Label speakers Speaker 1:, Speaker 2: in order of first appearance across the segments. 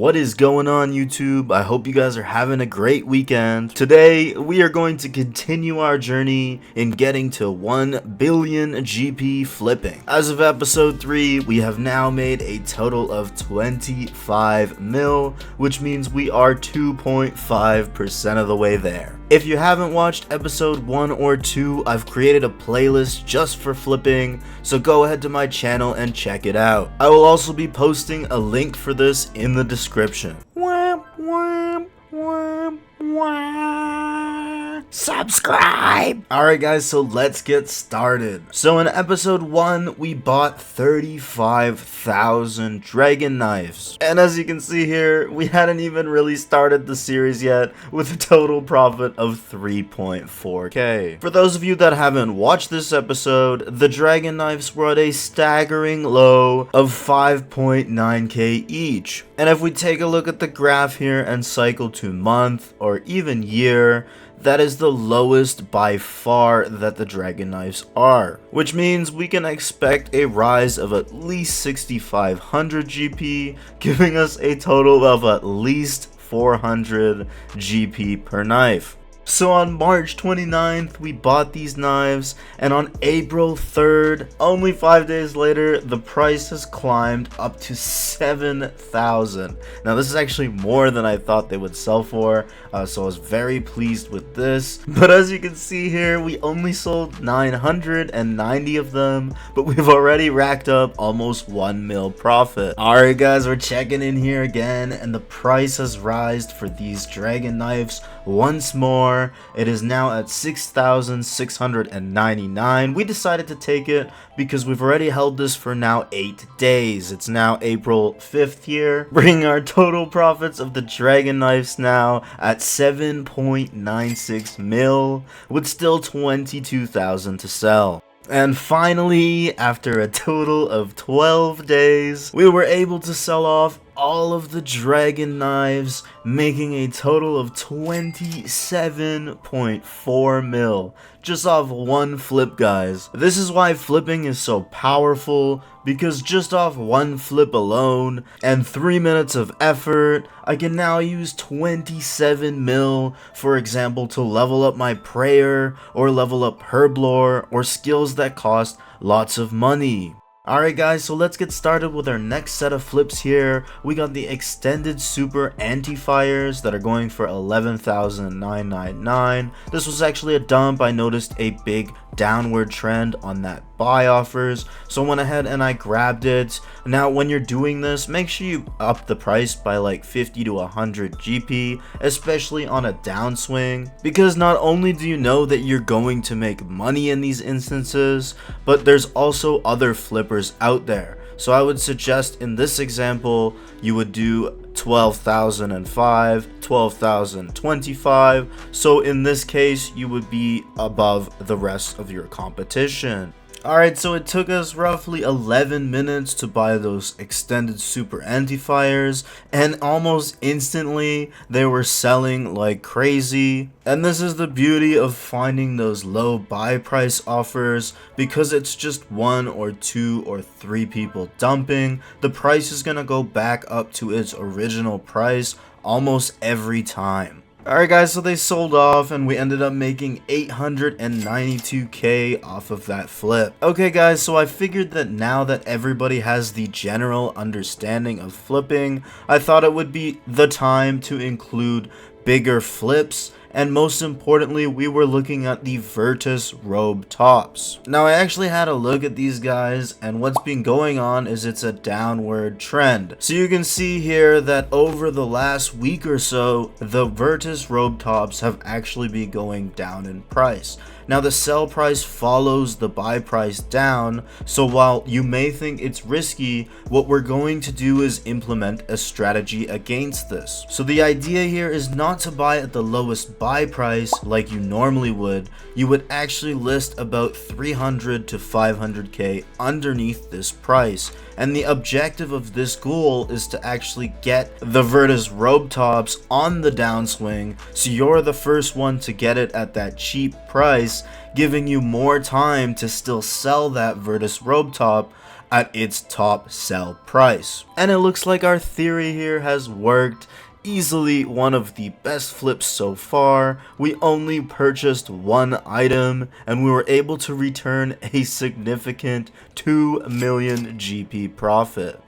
Speaker 1: What is going on, YouTube? I hope you guys are having a great weekend. Today, we are going to continue our journey in getting to 1 billion GP flipping. As of episode 3, we have now made a total of 25 mil, which means we are 2.5% of the way there. If you haven't watched episode 1 or 2, I've created a playlist just for flipping, so go ahead to my channel and check it out. I will also be posting a link for this in the description. Subscribe! Alright guys, so let's get started. So in episode 1, we bought 35,000 dragon knives. And as you can see here, we hadn't even really started the series yet with a total profit of 3.4k. For those of you that haven't watched this episode, the dragon knives were at a staggering low of 5.9k each. And if we take a look at the graph here and cycle to month or even year, that is the lowest by far that the dragon knives are, which means we can expect a rise of at least 6,500 GP, giving us a total of at least 400 GP per knife. So on March 29th, we bought these knives, and on April 3rd, only 5 days later, the price has climbed up to 7,000. Now this is actually more than I thought they would sell for, so I was very pleased with this. But as you can see here, we only sold 990 of them, but we've already racked up almost 1 mil profit. Alright guys, we're checking in here again, and the price has risen for these dragon knives once more. It is now at 6,699. We decided to take it because we've already held this for now 8 days. It's now April 5th here, bringing our total profits of the dragon knives now at 7.96 mil, with still 22,000 to sell. And finally, after a total of 12 days, we were able to sell off all of the dragon knives, making a total of 27.4 mil just off one flip, guys. This is why flipping is so powerful, because just off one flip alone and 3 minutes of effort, I can now use 27 mil, for example, to level up my prayer or level up herb lore or skills that cost lots of money. Alright guys, so let's get started with our next set of flips here. We got the extended super Antifires that are going for 11,999. This was actually a dump. I noticed a big downward trend on that buy offers, so I went ahead and I grabbed it. Now when you're doing this, make sure you up the price by like 50 to 100 GP, especially on a downswing, because not only do you know that you're going to make money in these instances, but there's also other flippers out there. So I would suggest in this example you would do 12,005, 12,025. So in this case you would be above the rest of your competition. Alright, so it took us roughly 11 minutes to buy those extended super Antifires, and almost instantly they were selling like crazy. And this is the beauty of finding those low buy price offers, because it's just 1 or 2 or 3 people dumping. The price is gonna go back up to its original price almost every time. Alright guys, so they sold off and we ended up making 892k off of that flip. Okay guys, so I figured that now that everybody has the general understanding of flipping, I thought it would be the time to include bigger flips. And most importantly, we were looking at the Virtus Robe tops. Now I actually had a look at these guys, and what's been going on is it's a downward trend. So you can see here that over the last week or so, the Virtus Robe tops have actually been going down in price. Now the sell price follows the buy price down, so while you may think it's risky, what we're going to do is implement a strategy against this. So the idea here is not to buy at the lowest buy price like you normally would. You would actually list about 300 to 500k underneath this price. And the objective of this goal is to actually get the Virtus Robe tops on the downswing, so you're the first one to get it at that cheap price, giving you more time to still sell that Virtus Robe top at its top sell price. And it looks like our theory here has worked. Easily one of the best flips so far. We only purchased one item and we were able to return a significant 2 million GP profit.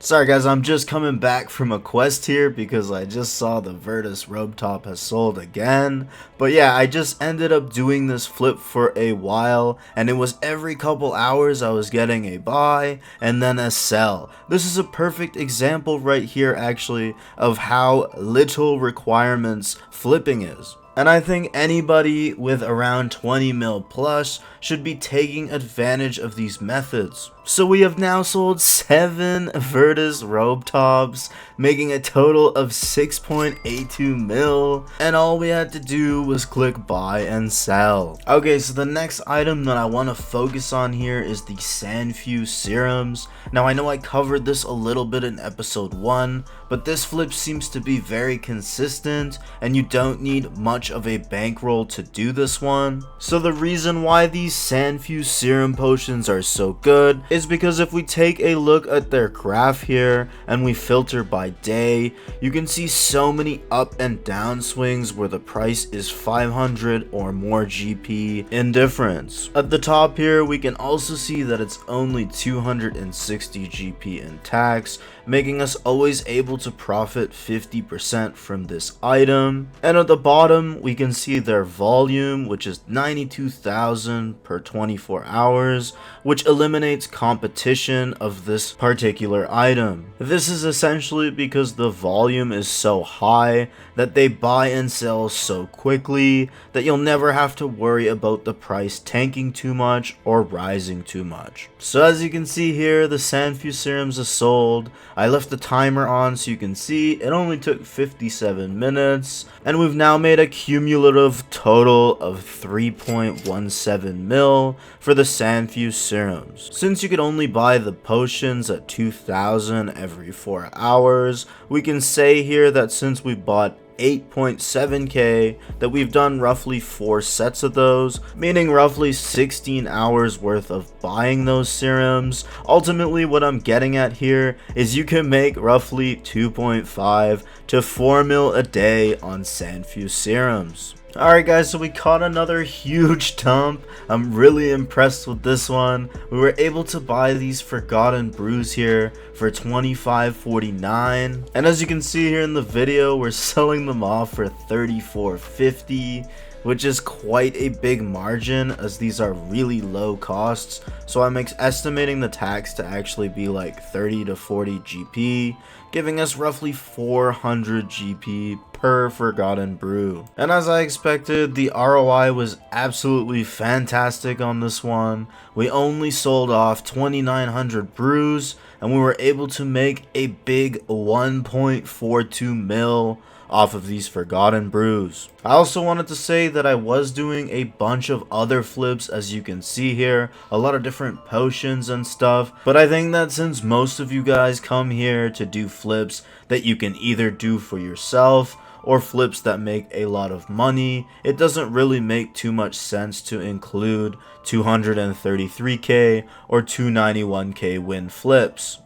Speaker 1: Sorry guys, I'm just coming back from a quest here because I just saw the Virtus Robe top has sold again. But yeah, I just ended up doing this flip for a while and it was every couple hours I was getting a buy and then a sell. This is a perfect example right here actually of how little requirements flipping is. And I think anybody with around 20 mil plus should be taking advantage of these methods. So we have now sold 7 Virtus Robe tops, making a total of 6.82 mil, and all we had to do was click buy and sell. Okay, so the next item that I want to focus on here is the Sanfew Serums. Now I know I covered this a little bit in episode 1, but this flip seems to be very consistent and you don't need much of a bankroll to do this one. So the reason why these Sanfew Serum potions are so good is because if we take a look at their graph here and we filter by day, you can see so many up and down swings where the price is 500 or more GP in difference. At the top here we can also see that it's only 260 GP in tax, making us always able to profit 50% from this item. And at the bottom we can see their volume, which is 92,000 per 24 hours, which eliminates competition of this particular item. This is essentially because the volume is so high that they buy and sell so quickly that you'll never have to worry about the price tanking too much or rising too much. So as you can see here, the Sanfew Serums is sold. I left the timer on so you can see it only took 57 minutes, and we've now made a cumulative total of 3.17 mil for the Sanfew Serums. Since you could only buy the potions at 2,000 every 4 hours, we can say here that since we bought 8.7k that we've done roughly 4 sets of those, meaning roughly 16 hours worth of buying those serums. Ultimately what I'm getting at here is you can make roughly 2.5 to 4 mil a day on Sanfew Serums. Alright guys, so we caught another huge dump. I'm really impressed with this one. We were able to buy these Forgotten Brews here for $25.49, and as you can see here in the video, we're selling them off for $34.50, which is quite a big margin as these are really low costs. So I'm estimating the tax to actually be like 30 to 40 GP, giving us roughly 400 GP per Forgotten Brew. And as I expected, the ROI was absolutely fantastic on this one. We only sold off 2,900 brews and we were able to make a big 1.42 mil off of these Forgotten Brews. I also wanted to say that I was doing a bunch of other flips, as you can see here, a lot of different potions and stuff, but I think that since most of you guys come here to do flips that you can either do for yourself or flips that make a lot of money, it doesn't really make too much sense to include 233k or 291k win flips.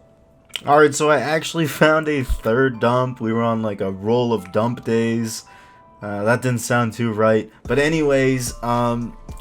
Speaker 1: Alright, so I actually found a third dump. We were on like a roll of dump days. That didn't sound too right. But anyways,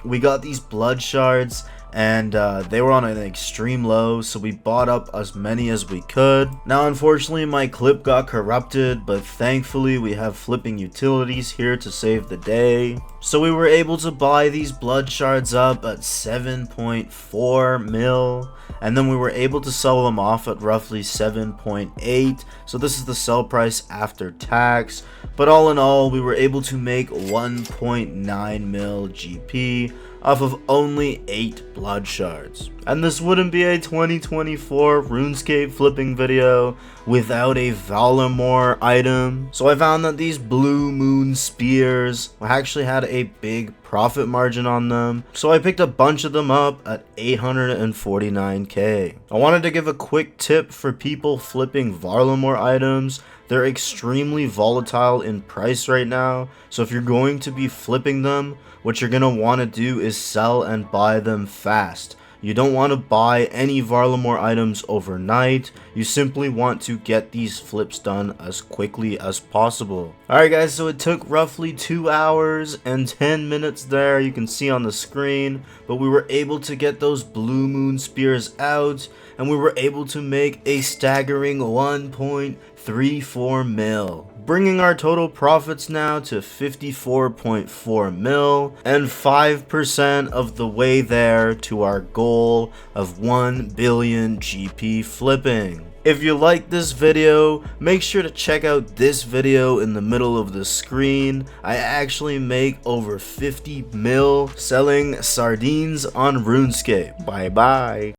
Speaker 1: we got these blood shards and they were on an extreme low, so we bought up as many as we could. Now unfortunately my clip got corrupted, but thankfully we have flipping utilities here to save the day. So we were able to buy these blood shards up at 7.4 mil, and then we were able to sell them off at roughly 7.8, so this is the sell price after tax. But all in all, we were able to make 1.9 mil GP off of only 8 blood shards. And this wouldn't be a 2024 Runescape flipping video without a Valamore item. So I found that these Blue Moon Spears actually had a big profit margin on them, so I picked a bunch of them up at 849k. I wanted to give a quick tip for people flipping Valamore items. They're extremely volatile in price right now, so if you're going to be flipping them, what you're going to want to do is sell and buy them fast. You don't want to buy any Varlamore items overnight. You simply want to get these flips done as quickly as possible. Alright guys, so it took roughly 2 hours and 10 minutes there, you can see on the screen, but we were able to get those blue moon spears out, and we were able to make a staggering 1.34 mil, bringing our total profits now to 54.4 mil, and 5% of the way there to our goal of 1 billion GP flipping. If you like this video, make sure to check out this video in the middle of the screen. I actually make over 50 mil selling sardines on Runescape. Bye bye.